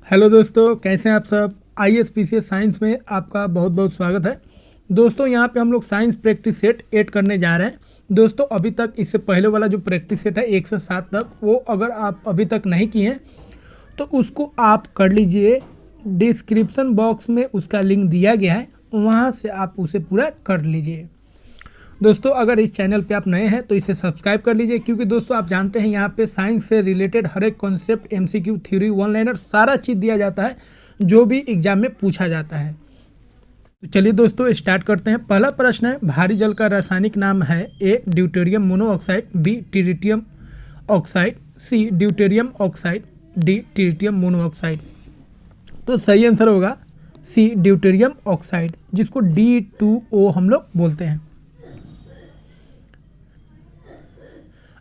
Hello दोस्तों, कैसे हैं आप सब। ISPCS साइंस में आपका बहुत बहुत स्वागत है। दोस्तों यहाँ पे हम लोग साइंस प्रैक्टिस सेट 8 करने जा रहे हैं। दोस्तों अभी तक इससे पहले वाला जो प्रैक्टिस सेट है 1 से 7 तक, वो अगर आप अभी तक नहीं किए हैं तो उसको आप कर लीजिए। डिस्क्रिप्शन बॉक्स में उसका लिंक दिया गया है, वहाँ से आप उसे पूरा कर लीजिए। दोस्तों अगर इस चैनल पे आप नए हैं तो इसे सब्सक्राइब कर लीजिए, क्योंकि दोस्तों आप जानते हैं यहाँ पे साइंस से रिलेटेड हर एक concept, MCQ, theory, one liner सारा चीज़ दिया जाता है जो भी एग्जाम में पूछा जाता है। तो चलिए दोस्तों स्टार्ट करते हैं। पहला प्रश्न है, भारी जल का रासायनिक नाम है A deuterium monoxide, B tritium oxide, C deuterium oxide, D tritium monoxide. तो सही आंसर होगा सी ड्यूटेरियम ऑक्साइड, जिसको D2O हम लोग बोलते हैं।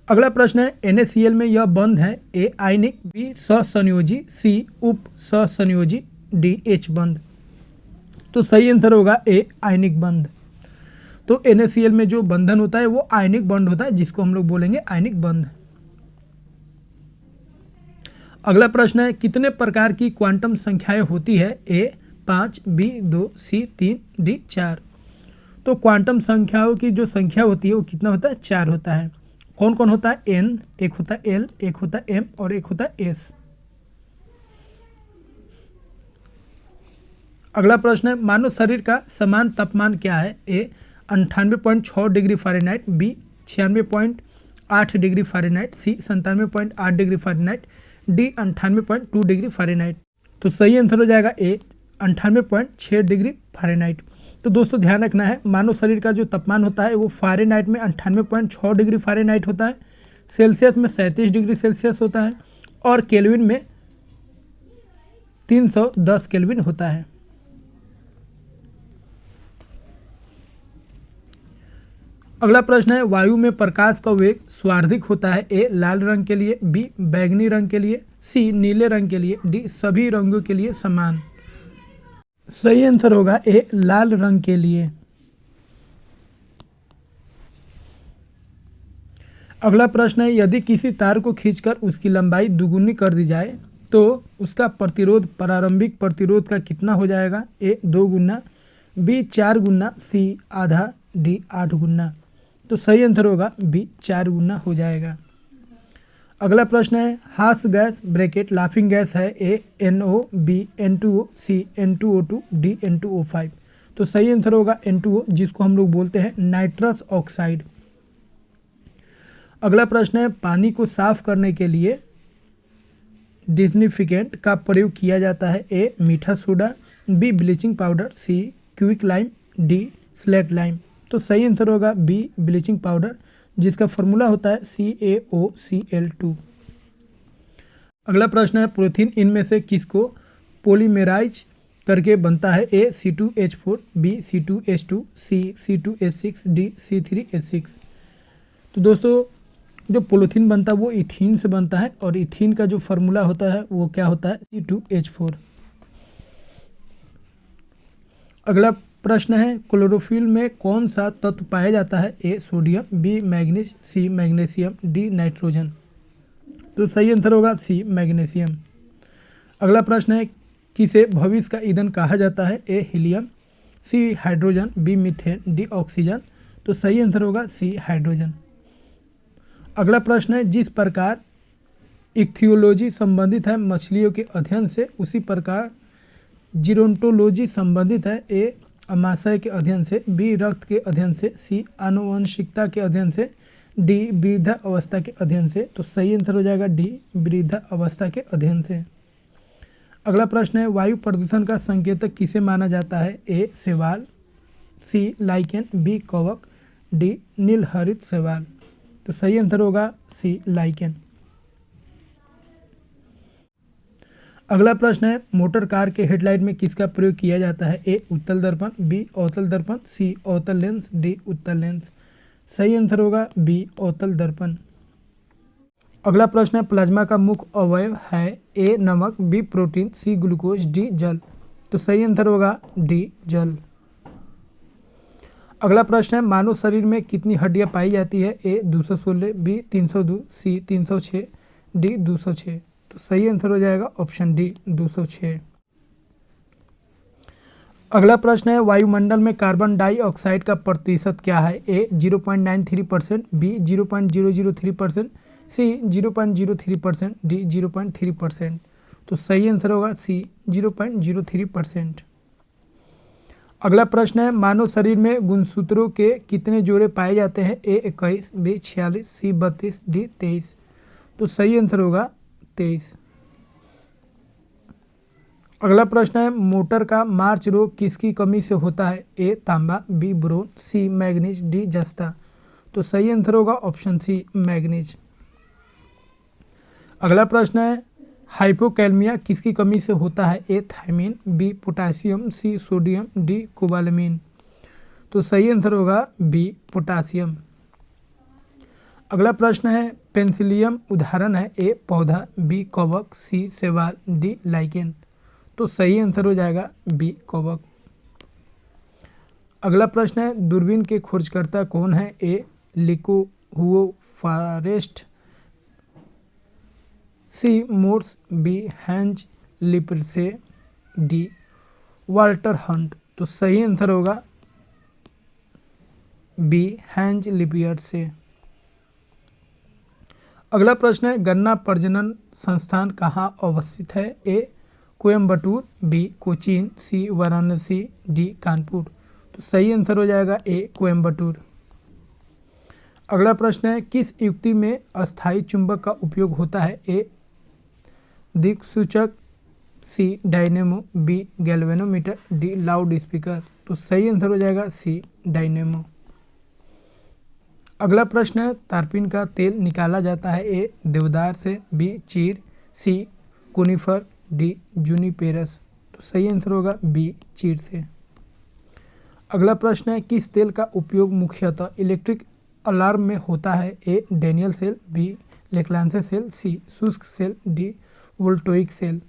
अगला प्रश्न है, NaCl में यह बंध है ए आयनिक, बी सहसंयोजी, सी उप सहसंयोजी, डी H बंध। तो सही आंसर होगा ए आयनिक बंध। तो NaCl में जो बंधन होता है वो आयनिक बंध होता है, जिसको हम लोग बोलेंगे आयनिक बंध। अगला प्रश्न है, कितने प्रकार की क्वांटम संख्याएं होती है ए 5, बी 2, सी 3, डी 4। तो क्वांटम संख्याओं की जो संख्या होती है वो कितना होता है, 4 होता है। कौन कौन होता है, N, एक होता है L, एक होता है M और एक होता है S। अगला प्रश्न है, मानव शरीर का समान तापमान क्या है A 98.6 degree Fahrenheit, B 96.8 degree Fahrenheit, C 97.8 degree Fahrenheit, D 98.2 degree Fahrenheit. तो सही आंसर हो जाएगा ए 98.6 डिग्री फ़ारेनहाइट। तो दोस्तों ध्यान रखना है, मानव शरीर का जो तापमान होता है वो फ़ारेनहाइट में 98.6 डिग्री फ़ारेनहाइट होता है, सेल्सियस में 37 डिग्री सेल्सियस होता है और केल्विन में 310 केल्विन होता है। अगला प्रश्न है, वायु में प्रकाश का वेग सर्वाधिक होता है ए लाल रंग के लिए, बी बैंगनी रंग के लिए, सी नीले रंग के लिए, डी सभी रंगों के लिए समान। सही आंसर होगा ए लाल रंग के लिए। अगला प्रश्न है, यदि किसी तार को खींचकर उसकी लंबाई दुगुनी कर दी जाए तो उसका प्रतिरोध प्रारंभिक प्रतिरोध का कितना हो जाएगा ए 2 गुना, बी 4 गुना, सी आधा, डी 8 गुना। तो सही आंसर होगा बी 4 गुना हो जाएगा। अगला प्रश्न है, हास्य गैस ब्रैकेट लाफिंग गैस है ए NO, बी N2O, सी N2O2, डी N2O5। तो सही आंसर होगा N2O, जिसको हम लोग बोलते हैं नाइट्रस ऑक्साइड। अगला प्रश्न है, पानी को साफ करने के लिए डिस्इंफिकेंट का प्रयोग किया जाता है ए मीठा सोडा, B bleaching powder, C quick lime, D slate lime. तो सही आंसर होगा बी ब्लीचिंग पाउडर, जिसका फॉर्मूला होता है CaOCl2। अगला प्रश्न है, पॉलीथीन इनमें से किसको पॉलीमेराइज करके बनता है ए C2H4, बी C2H2, सी C2H6, डी C3H6। तो दोस्तों जो पॉलीथीन बनता है वो इथीन से बनता है और इथीन का जो फार्मूला होता है वो क्या होता है, C2H4। अगला प्रश्न है, क्लोरोफिल में कौन सा तत्व पाया जाता है A sodium, B manganese, C magnesium, D nitrogen. तो सही आंसर होगा सी मैग्नीशियम। अगला प्रश्न है, किसे भविष्य का ईंधन कहा जाता है A helium, C hydrogen, B methane, D oxygen. तो सही आंसर होगा सी हाइड्रोजन। अगला प्रश्न है, जिस प्रकार इक्थियोलॉजी संबंधित है मछलियों के अध्ययन से, उसी प्रकार जीरोंटोलॉजी संबंधित है ए अमाशय के अध्ययन से, बी रक्त के अध्ययन से, सी आनुवंशिकता के अध्ययन से, डी वृद्धा अवस्था के अध्ययन से। तो सही आंसर हो जाएगा डी वृद्धा अवस्था के अध्ययन से। अगला प्रश्न है, वायु प्रदूषण का संकेतक किसे माना जाता है ए शैवाल, सी लाइकेन, बी कवक, डी नीलहरित शैवाल। तो सही आंसर होगा सी लाइकेन। अगला प्रश्न है, मोटर कार के हेडलाइट में किसका प्रयोग किया जाता है ए उत्तल दर्पण, बी अवतल दर्पण, सी अवतल लेंस, डी उत्तल लेंस। सही आंसर होगा बी अवतल दर्पण। अगला प्रश्न है, प्लाज्मा का मुख्य अवयव है ए नमक, B protein, C glucose, D जल। तो सही आंसर होगा डी जल। अगला प्रश्न है, मानव शरीर में कितनी हड्डियां पाई जाती है ए 216, बी 302, सी 306, डी 206। तो सही आंसर हो जाएगा ऑप्शन डी 206। अगला प्रश्न है वायुमंडल में कार्बन डाइऑक्साइड का प्रतिशत क्या है? ए 0.93%, बी 0.003%, सी 0.03%, डी 0.3%। तो सही आंसर होगा सी 0.03%। अगला प्रश्न है मानव शरीर में गुणसूत्रों के कितने जोड़े पाए जाते हैं? ए 21, बी 46, सी 32, डी 23। तो सही आंसर होगा 23। अगला प्रश्न है मोटर का मार्च रोग किसकी कमी से होता है? ए तांबा, बी बोरोन, सी मैग्नीज, डी जस्ता। तो सही आंसर होगा ऑप्शन सी मैग्नीज। अगला प्रश्न है हाइपोकैलमिया किसकी कमी से होता है? A thiamine, B potassium, C sodium, D cobalamin. तो सही आंसर होगा बी पोटासियम। अगला प्रश्न है पेंसिलियम उदाहरण है? ए पौधा, बी कवक, सी शैवाल, डी लाइकेन। तो सही आंसर हो जाएगा बी कवक। अगला प्रश्न है दूरबीन के खोजकर्ता कौन है? ए लिको हुओ Forest, C Morse, B Hans Lippershey, D Walter Hunt. तो सही आंसर होगा बी हैंज लिपियट से। अगला प्रश्न है गन्ना प्रजनन संस्थान कहाँ अवस्थित है? ए कोयम्बटूर, बी कोचीन, सी वाराणसी, डी कानपुर। तो सही आंसर हो जाएगा ए कोयम्बटूर। अगला प्रश्न है किस युक्ति में अस्थायी चुंबक का उपयोग होता है? ए दिक्सूचक, C dynamo, B galvanometer, D loudspeaker. तो सही आंसर हो जाएगा सी डायनेमो। अगला प्रश्न है तारपीन का तेल निकाला जाता है? ए देवदार से, बी चीड़, सी कोनिफर, डी जूनिपेरस। तो सही आंसर होगा बी चीड़ से। अगला प्रश्न है किस तेल का उपयोग मुख्यतः इलेक्ट्रिक अलार्म में होता है? ए डेनियल सेल, बी लेक्लांसे सेल, सी शुष्क सेल, डी वोल्टोइक सेल।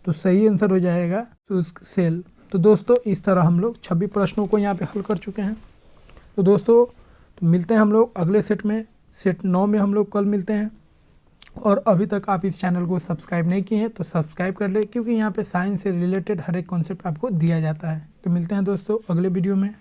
तो सही आंसर हो जाएगा शुष्क सेल। तो दोस्तों इस तरह हम लोग 26 प्रश्नों को यहाँ पे हल कर चुके हैं। तो दोस्तों तो मिलते हैं हम लोग अगले सेट में, सेट 9 में हम लोग कल मिलते हैं। और अभी तक आप इस चैनल को सब्सक्राइब नहीं किए हैं तो सब्सक्राइब कर ले, क्योंकि यहाँ पे साइंस से रिलेटेड हर एक कॉन्सेप्ट आपको दिया जाता है। तो मिलते हैं दोस्तों अगले वीडियो में।